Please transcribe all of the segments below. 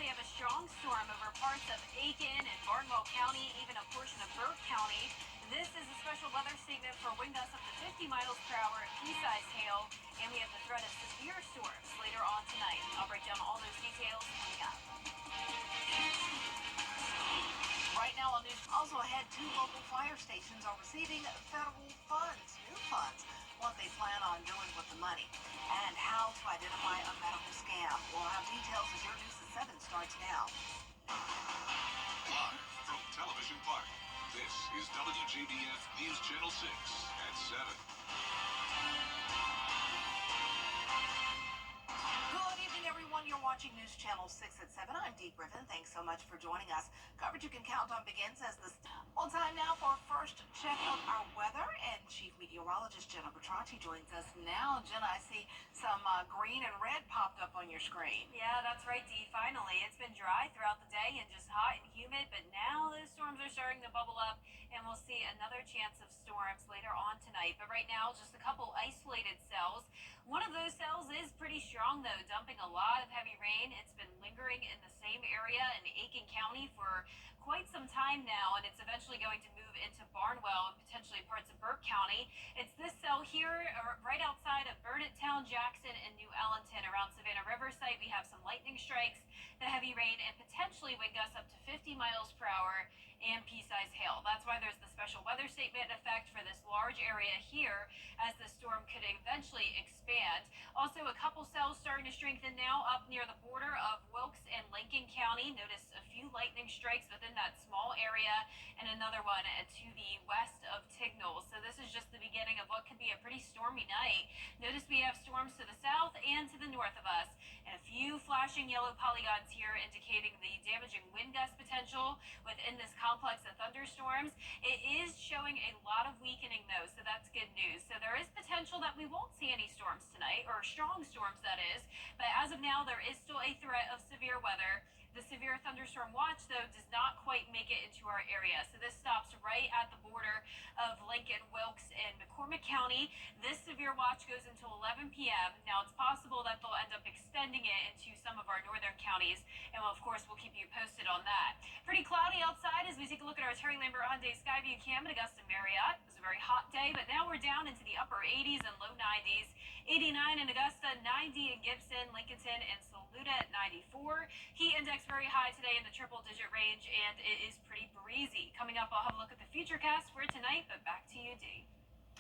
We have a strong storm over parts of Aiken and Barnwell County, even a portion of Burke County. This is a special weather statement for wind gusts up to 50 miles per hour and pea-sized hail. And we have the threat of severe storms later on tonight. I'll break down all those details coming up. Right now on news, also ahead, 2 local fire stations are receiving federal funds, new funds, what they plan on doing with the money, and how to identify a medical scam. We'll have details as your News at 7 starts now. Live from Television Park, this is WJBF News Channel 6 at 7. Good evening, everyone. You're watching News Channel 6 at 7. I'm Dee Griffin. Thanks so much for joining us. Coverage you can count on begins as this. Well, time now for our first check of our weather, and Chief Meteorologist Jenna Bertracci joins us now. Jenna, I see some green and red popped up on your screen. Yeah, that's right, Dee. Finally, it's been dry throughout the day and just hot and humid, but now those storms are starting to bubble up, and we'll see another chance of storms later on tonight. But right now, just a couple isolated cells. One of those cells is pretty strong, though, dumping a lot of heavy rain. It's been lingering in the same area in Aiken County for quite some time now, and it's eventually going to move into Barnwell and potentially parts of Burke County. It's this cell here right outside of Burnettown, Jackson, and New Allenton. Around Savannah Riverside, we have some lightning strikes, the heavy rain, and potentially wind gusts up to 50 miles per hour and pea-sized hail. That's why there's the special weather statement in effect for this large area here, as the storm could eventually expand. Also, a couple cells starting to strengthen now up near the border of Wilkes and Lincoln County. Notice a few lightning strikes within that small area, and another one to the west of Tignall. So this is just the beginning of what could be a pretty stormy night. Notice we have storms to the south and to the north of us, and a few flashing yellow polygons here indicating the damaging wind gust potential within this complex of thunderstorms. It is showing a lot of weakening, though, so that's good news. So there is potential that we won't see any storms tonight, or strong storms, that is. But as of now, there is still a threat of severe weather. The severe thunderstorm watch, though, does not quite make it into our area. So this stops right at the border of Lincoln, Wilkes, and McCormick County. This severe watch goes until 11 p.m. Now, it's possible that they'll end up extending it into some of our northern counties. And, of course, we'll keep you posted on that. Pretty cloudy outside as we take a look at our Terry Lambert Hyundai Skyview Cam in Augusta Marriott. It was a very hot day, but now we're down into the upper 80s and low 90s. 89 in Augusta, 90 in Gibson, Lincolnton, and Saluda at 94. Heat index very high today in the triple-digit range, and it is pretty breezy. Coming up, I'll have a look at the futurecast for tonight, but back to you, Dee.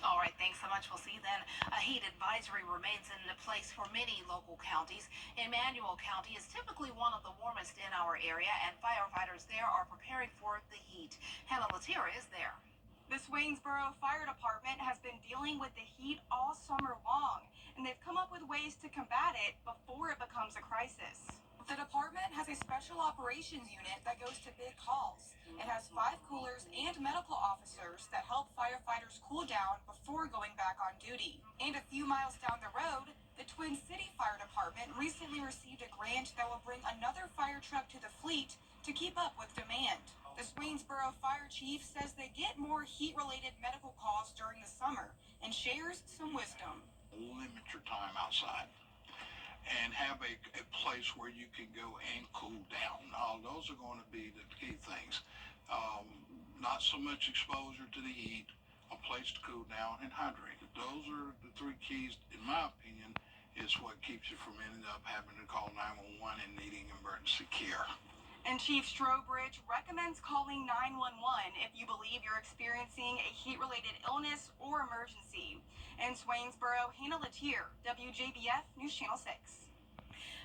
All right, thanks so much. We'll see you then. A heat advisory remains in place for many local counties. Emmanuel County is typically one of the warmest in our area, and firefighters there are preparing for the heat. Hannah Latira is there. The Swainsboro Fire Department has been dealing with the heat all summer long, and they've come up with ways to combat it before it becomes a crisis. The department has a special operations unit that goes to big calls. It has 5 coolers and medical officers that help firefighters cool down before going back on duty. And a few miles down the road, the Twin City Fire Department recently received a grant that will bring another fire truck to the fleet to keep up with demand. The Swainsboro Fire Chief says they get more heat-related medical calls during the summer and shares some wisdom. Limit your time outside and have a place where you can go and cool down. Those are going to be the key things. Not so much exposure to the heat, a place to cool down, and hydrate. Those are the 3 keys, in my opinion, is what keeps you from ending up having to call 911 and needing emergency care. And Chief Strobridge recommends calling 911 if you believe you're experiencing a heat-related illness or emergency. In Swainsboro, Hannah Latira, WJBF News Channel 6.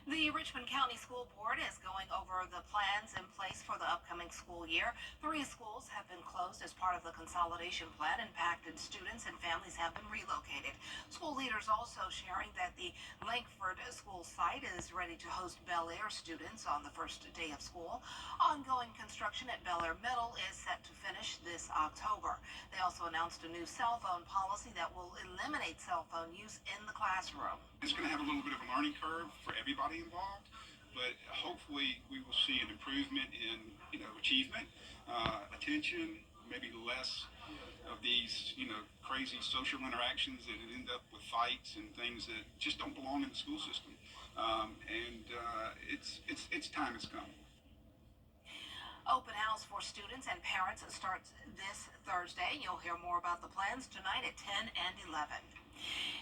The Richmond County School Board is going over the plans in place for the upcoming school year. 3 schools have been closed as part of the consolidation plan. Impacted students and families have been relocated. School leaders also sharing that the Langford school site is ready to host Bel Air students on the first day of school. Ongoing construction at Bel Air Middle is set to finish this October. They also announced a new cell phone policy that will eliminate cell phone use in the classroom. It's going to have a little bit of a learning curve for everybody involved, but hopefully we will see an improvement in, achievement, attention, maybe less of these, crazy social interactions that end up with fights and things that just don't belong in the school system. It's time has come. Open house for students and parents starts this Thursday. You'll hear more about the plans tonight at 10 and 11.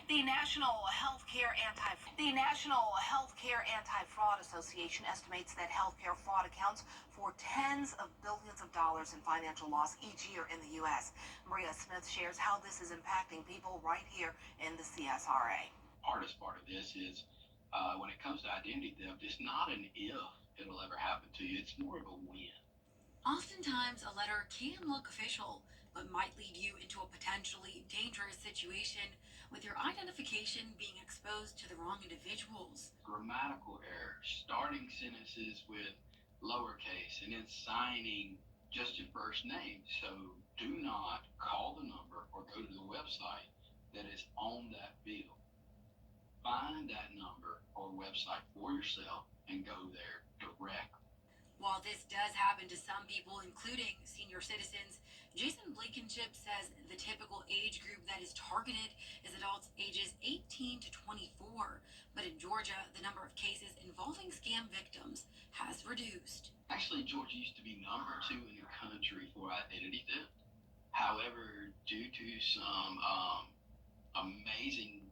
The National Healthcare Anti-Fraud Association estimates that healthcare fraud accounts for tens of billions of dollars in financial loss each year in the U.S. Maria Smith shares how this is impacting people right here in the CSRA. Hardest part of this is when it comes to identity theft, it's not an if it'll ever happen to you, it's more of a when. Oftentimes, a letter can look official, but might lead you into a potentially dangerous situation with your identification being exposed to the wrong individuals. Grammatical errors, starting sentences with lowercase, and then signing just your first name. So do not call the number or go to the website that is on that bill. Find that number or website for yourself and go there directly. While this does happen to some people, including senior citizens, Jason Blankenship says the typical age group that is targeted is adults ages 18 to 24. But in Georgia, the number of cases involving scam victims has reduced. Actually, Georgia used to be number 2 in the country for identity theft. However, due to some amazing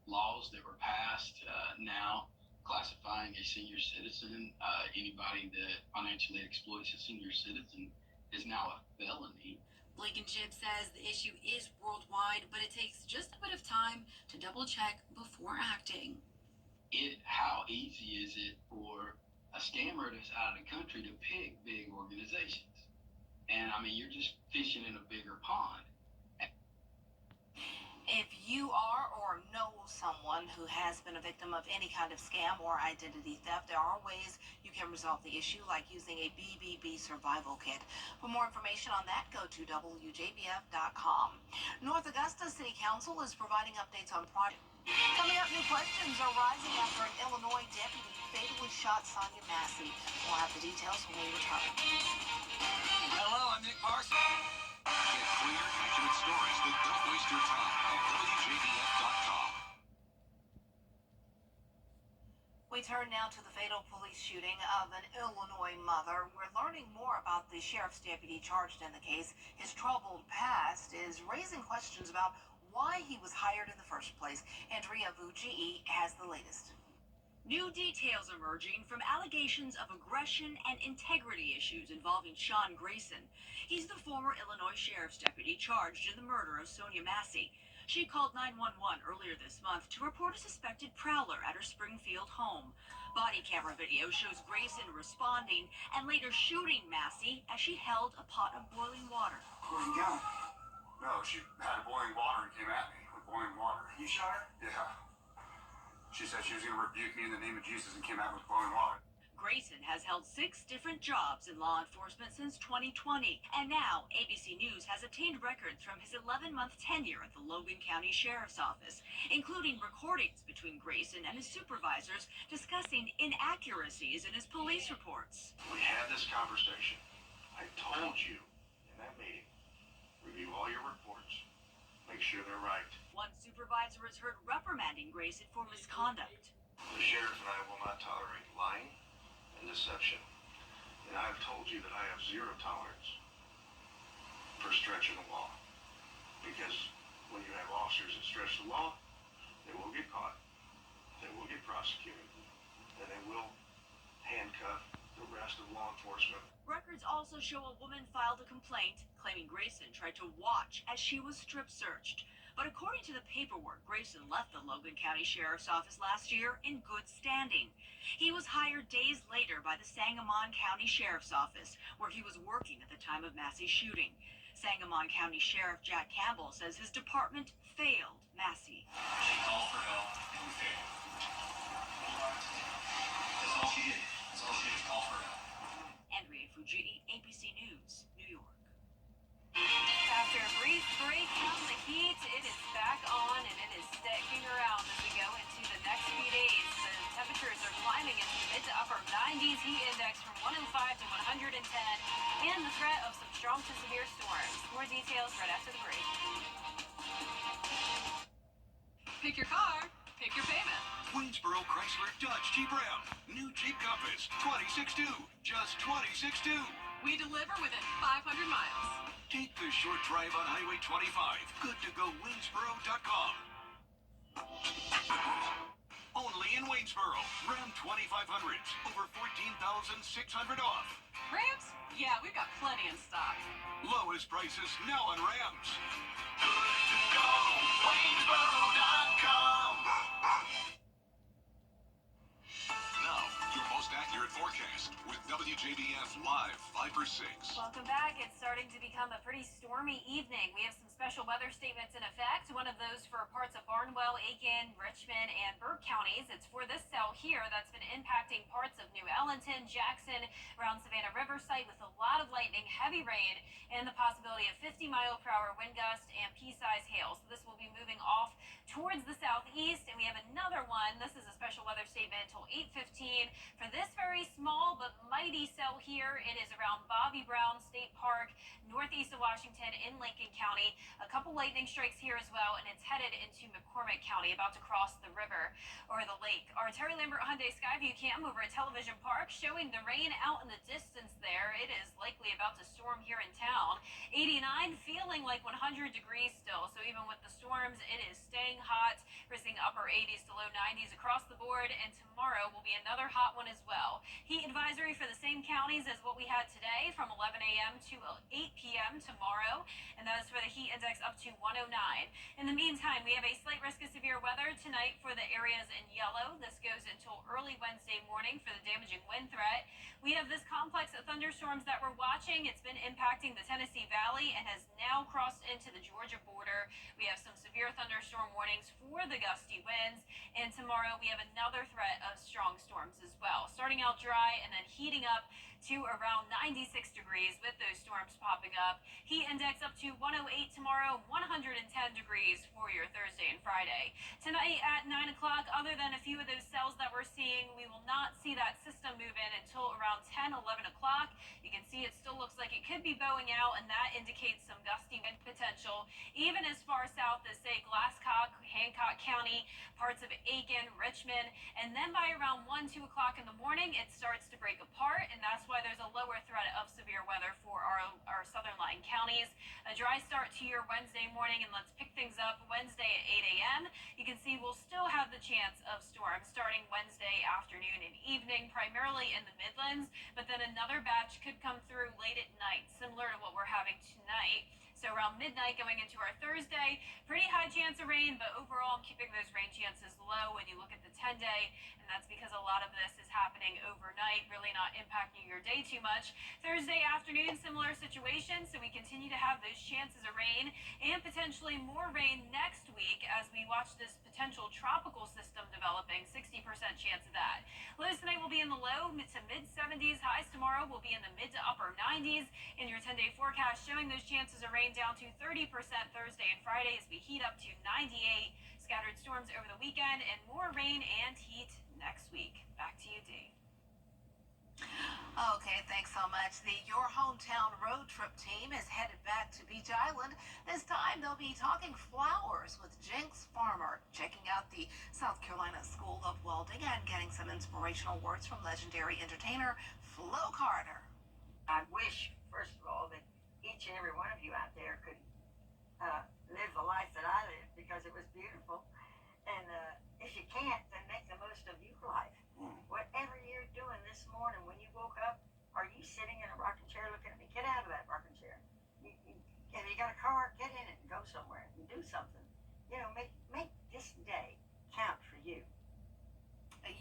laws that were passed now, classifying a senior citizen, anybody that financially exploits a senior citizen, is now a felony. Blankenship says the issue is worldwide, but it takes just a bit of time to double check before acting. How easy is it for a scammer that's out of the country to pick big organizations? And I mean, you're just fishing in a bigger pond. If you are or know someone who has been a victim of any kind of scam or identity theft, there are ways you can resolve the issue, like using a BBB survival kit. For more information on that, go to WJBF.com. North Augusta City Council is providing updates on projects. Coming up, new questions are rising after an Illinois deputy fatally shot Sonia Massey. We'll have the details when we return. Hello, I'm Nick Parson. Get clear, accurate stories that don't waste your time at WJBF.com. We turn now to the fatal police shooting of an Illinois mother. We're learning more about the sheriff's deputy charged in the case. His troubled past is raising questions about why he was hired in the first place. Andrea Vucci has the latest. New details emerging from allegations of aggression and integrity issues involving Sean Grayson. He's the former Illinois sheriff's deputy charged in the murder of Sonia Massey. She called 911 earlier this month to report a suspected prowler at her Springfield home. Body camera video shows Grayson responding and later shooting Massey as she held a pot of boiling water. Where you going? No, she had boiling water and came at me with boiling water. You shot her? Yeah. She said she was going to rebuke me in the name of Jesus and came out with boiling water. Grayson has held 6 different jobs in law enforcement since 2020. And now, ABC News has obtained records from his 11-month tenure at the Logan County Sheriff's Office, including recordings between Grayson and his supervisors discussing inaccuracies in his police reports. We had this conversation. I told you in that meeting, review all your reports, make sure they're right. One supervisor is heard reprimanding Grayson for misconduct. The sheriff and I will not tolerate lying and deception. And I have told you that I have zero tolerance for stretching the law. Because when you have officers that stretch the law, they will get caught, they will get prosecuted, and they will handcuff the rest of law enforcement. Records also show a woman filed a complaint claiming Grayson tried to watch as she was strip searched. But according to the paperwork, Grayson left the Logan County Sheriff's Office last year in good standing. He was hired days later by the Sangamon County Sheriff's Office, where he was working at the time of Massey's shooting. Sangamon County Sheriff Jack Campbell says his department failed Massey. She called for help and we failed. That's all she did. That's all she did, call for help. Andrea Fujii, ABC News, New York. After a brief break from the heat, it is back on and it is sticking around as we go into the next few days. The temperatures are climbing into the mid to upper 90s, heat index from 105 to 110, and the threat of some strong to severe storms. More details right after the break. Pick your car, pick your payment. Waynesboro Chrysler Dodge Jeep Ram. New Jeep Compass, 26.2. Just 26.2. We deliver within 500 miles. Take the short drive on Highway 25. Good to go Waynesboro.com. Only in Waynesboro. Ram 2500s. Over 14,600 off. Rams? Yeah, we've got plenty in stock. Lowest prices now on Rams. Good to go Waynesboro.com. Now, your most accurate forecast with WJBF Live 5 for 6. Welcome back. It's starting to become a pretty stormy evening. We have some special weather statements in effect. One of those for parts of Barnwell, Aiken, Richmond, and Burke counties. It's for this cell here that's been impacting parts of New Ellenton, Jackson, around Savannah Riverside with a lot of lightning, heavy rain, and the possibility of 50-mile-per-hour wind gust and pea-size hail. So this will be moving off towards the southeast, and we have another one. This is a special weather statement until 8:15 for this very small but mighty cell here. It is around Bobby Brown State Park, northeast of Washington in Lincoln County. A couple lightning strikes here as well, and it's headed into McCormick County, about to cross the river or the lake. Our Terry Lambert Hyundai Skyview cam over at Television Park showing the rain out in the distance there. It is likely about to storm here in town. 89, feeling like 100 degrees still. So even with the storms, it is staying hot. We're seeing upper 80s to low 90s across the board, and tomorrow will be another hot one as well. Heat advisory for the same counties as what we had today from 11 a.m. to 8 p.m. tomorrow, and that is for the heat index up to 109. In the meantime, we have a slight risk of severe weather tonight for the areas in yellow. This goes until early Wednesday morning for the damaging wind threat. We have this complex of thunderstorms that we're watching. It's been impacting the Tennessee Valley and has now crossed into the Georgia border. We have some severe thunderstorm warnings for the gusty winds, and tomorrow we have another threat of strong storms as well. Starting out dry and then heating up to around 96 degrees with those storms popping up. Heat index up to 108 tomorrow, 110 degrees for your Thursday and Friday. Tonight at 9 o'clock, other than a few of those cells that we're seeing, we will not see that system move in until around 10, 11 o'clock. You can see it still looks like it could be bowing out, and that indicates some gusty wind potential, even as far south as, say, Glasscock, Hancock County, parts of Aiken, Richmond, and then by around 1, 2 o'clock in the morning, it starts to break apart, and that's why there's a lower threat of severe weather for our southern line counties. A dry start to your Wednesday morning, and let's pick things up Wednesday at 8 a.m. You can see we'll still have the chance of storms starting Wednesday afternoon and evening, primarily in the Midlands, but then another batch could come through late at night, similar to what we're having tonight. So around midnight going into our Thursday, pretty high chance of rain, but overall I'm keeping those rain chances low when you look at the 10-day, and that's because a lot of this is happening overnight, really not impacting your day too much. Thursday afternoon, similar situation, so we continue to have those chances of rain and potentially more rain next week as we watch this potential tropical system developing, 60% chance of that. Lows tonight will be in the low to mid 70s. Highs tomorrow will be in the mid to upper 90s. In your 10-day forecast, showing those chances of rain down to 30% Thursday and Friday as we heat up to 98. Scattered storms over the weekend and more rain and heat next week. Back to you, Dee. Okay, thanks so much. The Your Hometown Road Trip team is headed back to Beach Island. This time they'll be talking flowers with Jinx Farmer, checking out the South Carolina School of Welding, and getting some inspirational words from legendary entertainer Flo Carter. I wish, first of all, that each and every one of you out there could live the life that I lived, because it was beautiful. And if you can't, then make the most of your life. Whatever you're doing this morning when you woke up, are you sitting in a rocking chair looking at me? Get out of that rocking chair. If you got a car, get in it and go somewhere and do something. You know, make this day count for you.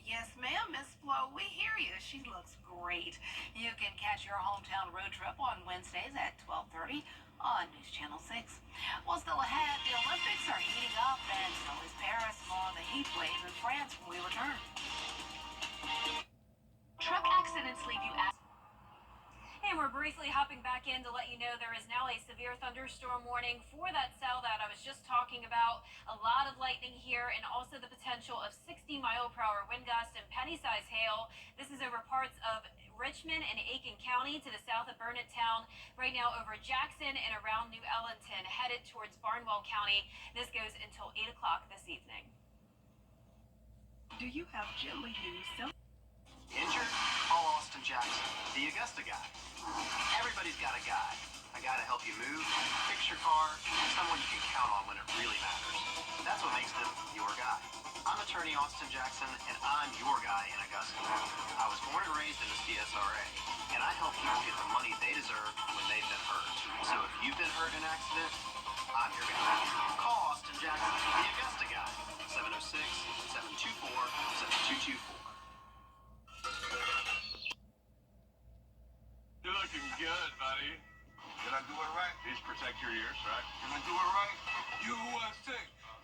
Yes, ma'am, Miss Flo, we hear you. She looks great. You can catch your hometown road trip on Wednesdays at 12:30 on News Channel 6. Well, still ahead, the Olympics are heating up, and so is Paris, on the heat wave in France when we return. Truck accidents leave you out. And we're briefly hopping back in to let you know there is now a severe thunderstorm warning for that cell that I was just talking about. A lot of lightning here, and also the potential of 60-mile-per-hour wind gusts and penny-size hail. This is over parts of Richmond and Aiken County to the south of Burnettown, right now over Jackson and around New Ellenton, headed towards Barnwell County. This goes until 8 o'clock this evening. Do you have gently used self? Injured? Call Austin Jackson, the Augusta guy. Everybody's got a guy. A guy to help you move, fix your car, someone you can count on when it really matters. That's what makes them your guy. I'm attorney Austin Jackson, and I'm your guy in Augusta. I was born and raised in the CSRA, and I help people get the money they deserve when they've been hurt. So if you've been hurt in an accident, I'm your guy. Call Austin Jackson, the Augusta guy. 706-724-7224. You're looking good, buddy. Did I do it right? Please protect your ears, right? Did I do it right? USA!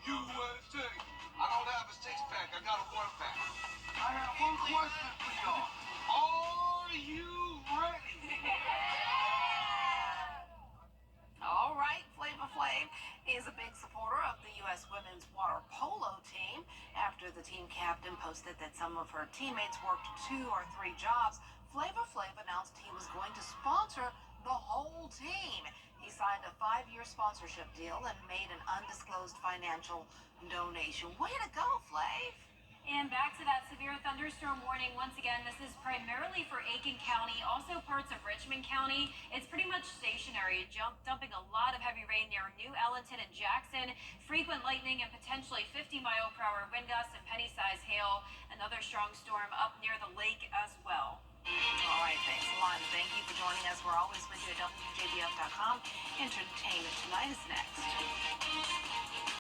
USA! I don't have a six-pack, I got a one-pack. I have one question for y'all. Are you ready? All right, Flava Flav is a big supporter of the U.S. women's water polo team. After the team captain posted that some of her teammates worked 2 or 3 jobs, Flava Flav announced he was going to sponsor the whole team. He signed a 5-year sponsorship deal and made an undisclosed financial donation. Way to go, Flav! And back to that severe thunderstorm warning. Once again, this is primarily for Aiken County, also parts of Richmond County. It's pretty much stationary, dumping a lot of heavy rain near New Ellenton and Jackson. Frequent lightning and potentially 50-mile-per-hour wind gusts and penny-sized hail. Another strong storm up near the lake as well. All right, thanks a lot. Thank you for joining us. We're always with you at WJBF.com. Entertainment Tonight is next.